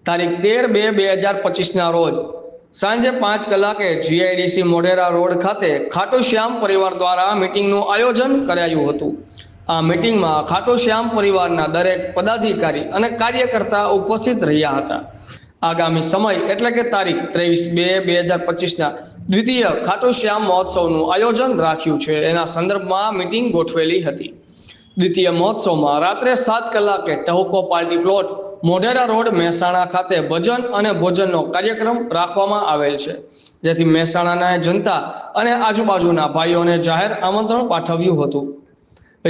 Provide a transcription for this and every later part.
તારીખ 13/2/2025ના રોજ સાંજે 5 કલાકે જીઆઈડીસી મોઢેરા રોડ ખાતે ખાટુ શ્યામ પરિવાર દ્વારા મીટિંગનું આયોજન કરાયું હતું। આ મીટિંગમાં ખાટુ શ્યામ પરિવારના દરેક પદાધિકારી અને કાર્યકર્તા ઉપસ્થિત રહ્યા હતા। આગામી સમય એટલે કે તારીખ 23/2/2025ના દ્વિતીય ખાટુ શ્યામ મહોત્સવનું આયોજન રાખ્યું છે। એના સંદર્ભમાં મીટિંગ ગોઠવેલી હતી। દ્વિતીય મહોત્સવમાં રાત્રે 7 કલાકે Tahuko party plot Modhera road Mehsana ખાતે ભજન અને ભોજનનો કાર્યક્રમ રાખવામાં આવેલ છે, જેથી મહેસાણાના જનતા અને આજુબાજુના ભાઈઓને જાહેર આમંત્રણ પાઠવ્યું હતું।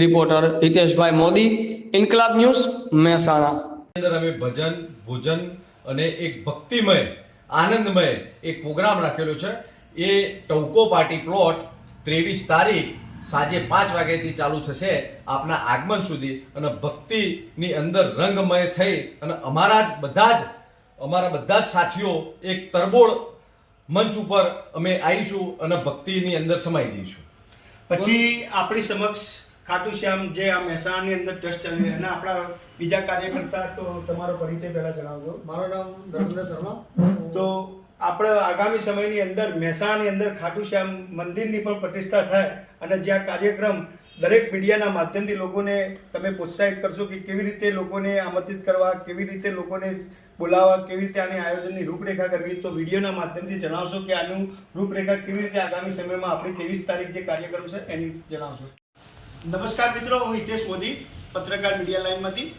રિપોર્ટર હિતેશભાઈ મોદી, ઇન્કલાબ ન્યૂઝ, મહેસાણા। અંદર અમે ભજન, ભોજન અને એક ભક્તિમય, આનંદમય એક પ્રોગ્રામ રાખેલો છે। એ ટહુકો પાર્ટી પ્લોટ 23 તારીખ સાંજે 5 વાગ્યાથી ચાલુ થશે આપના આગમન સુધી, અને ભક્તિની અંદર રંગમય થઈ અને અમારા બધા જ સાથીઓ એક તરબોળ મંચ ઉપર અમે આવીશું અને ભક્તિની અંદર સમાઈ જઈશું। પછી આપણી સમક્ષ ખાટુ શ્યામ જે આ મહેસાણાની અંદર ટ્રસ્ટ ચાલી રહ્યા, અને આપણા બીજા કાર્યકર્તા, તો તમારો પરિચય પહેલા જણાવજો। મારું નામ ધર્મેન્દ્ર શર્મા। તો આપણે આગામી સમયની અંદર મહેસાણાની અંદર ખાટુ શ્યામ મંદિરની પણ પ્રતિષ્ઠા થાય, અને જે આ કાર્યક્રમ દરેક મીડિયાના માધ્યમથી લોકોને તમે પ્રોત્સાહિત કરશો કે કેવી રીતે લોકોને આમંત્રિત કરવા, કેવી રીતે લોકોને બોલાવવા, કેવી રીતે આની આયોજનની રૂપરેખા કરવી, તો વિડીયોના માધ્યમથી જણાવશો કે આનું રૂપરેખા કેવી રીતે આગામી સમયમાં આપણી 23 તારીખ જે કાર્યક્રમ છે એની જણાવશો। નમસ્કાર મિત્રો, હું હિતેશ મોદી, પત્રકાર મીડિયા લાઈનમાંથી।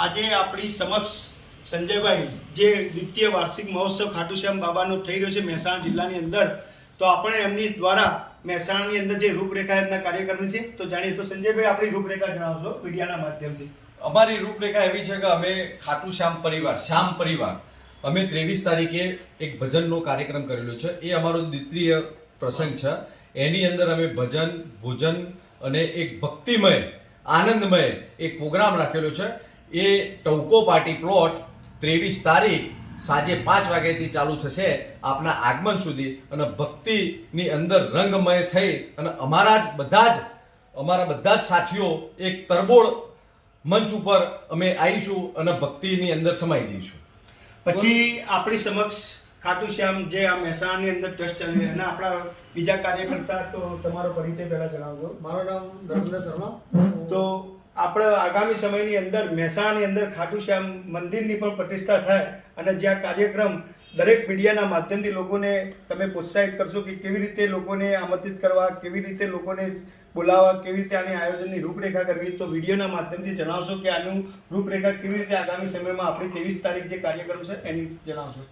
આજે આપણી સમક્ષ સંજયભાઈ, જે દ્વિતીય વાર્ષિક મહોત્સવ ખાટુ શ્યામ બાબાનો થઈ રહ્યો છે મહેસાણા જિલ્લાની અંદર, તો આપણે એમની દ્વારા મહેસાણાની અંદર જે રૂપરેખા એમના કાર્યક્રમની છે તો જાણીએ। તો સંજયભાઈ, આપણી રૂપરેખા જણાવશો મીડિયાના માધ્યમથી। અમારી રૂપરેખા એવી છે કે અમે ખાટુ શ્યામ પરિવાર અમે 23 તારીખે એક ભજનનો કાર્યક્રમ કરેલો છે। એ અમારો દ્વિતીય પ્રસંગ છે। એની અંદર અમે ભજન, ભોજન અને એક ભક્તિમય, આનંદમય એક પ્રોગ્રામ રાખેલો છે। એ ટહુકો પાર્ટી પ્લોટ 23 તારીખ સાંજે 5 વાગ્યાથી ચાલુ થશે આપના આગમન સુધી, અને ભક્તિની અંદર રંગમય થઈ અને અમારા બધા જ સાથીઓ એક તરબોળ મંચ ઉપર અમે આવીશું અને ભક્તિની અંદર સમાઈ જઈશું। પછી આપણી સમક્ષ ખાટુ શ્યામ જે આ મહેસાણાની અંદર ટ્રસ્ટ ચાલી રહ્યા, અને આપણા બીજા કાર્યકર્તા, તો તમારો પરિચય પહેલા જણાવજો। મારું નામ ધર્મેન્દ્ર શર્મા। તો આપણે આગામી સમયની અંદર મહેસાણાની અંદર ખાટુ શ્યામ મંદિરની પણ પ્રતિષ્ઠા થાય, અને જે આ કાર્યક્રમ દરેક મીડિયાના માધ્યમથી લોકોને તમે પ્રોત્સાહિત કરશો કે કેવી રીતે લોકોને આમંત્રિત કરવા, કેવી રીતે લોકોને બોલાવવા, કેવી રીતે આની આયોજનની રૂપરેખા કરવી, તો વિડીયોના માધ્યમથી જણાવશો કે આનું રૂપરેખા કેવી રીતે આગામી સમયમાં આપણી 23 તારીખ જે કાર્યક્રમ છે એની જણાવશો।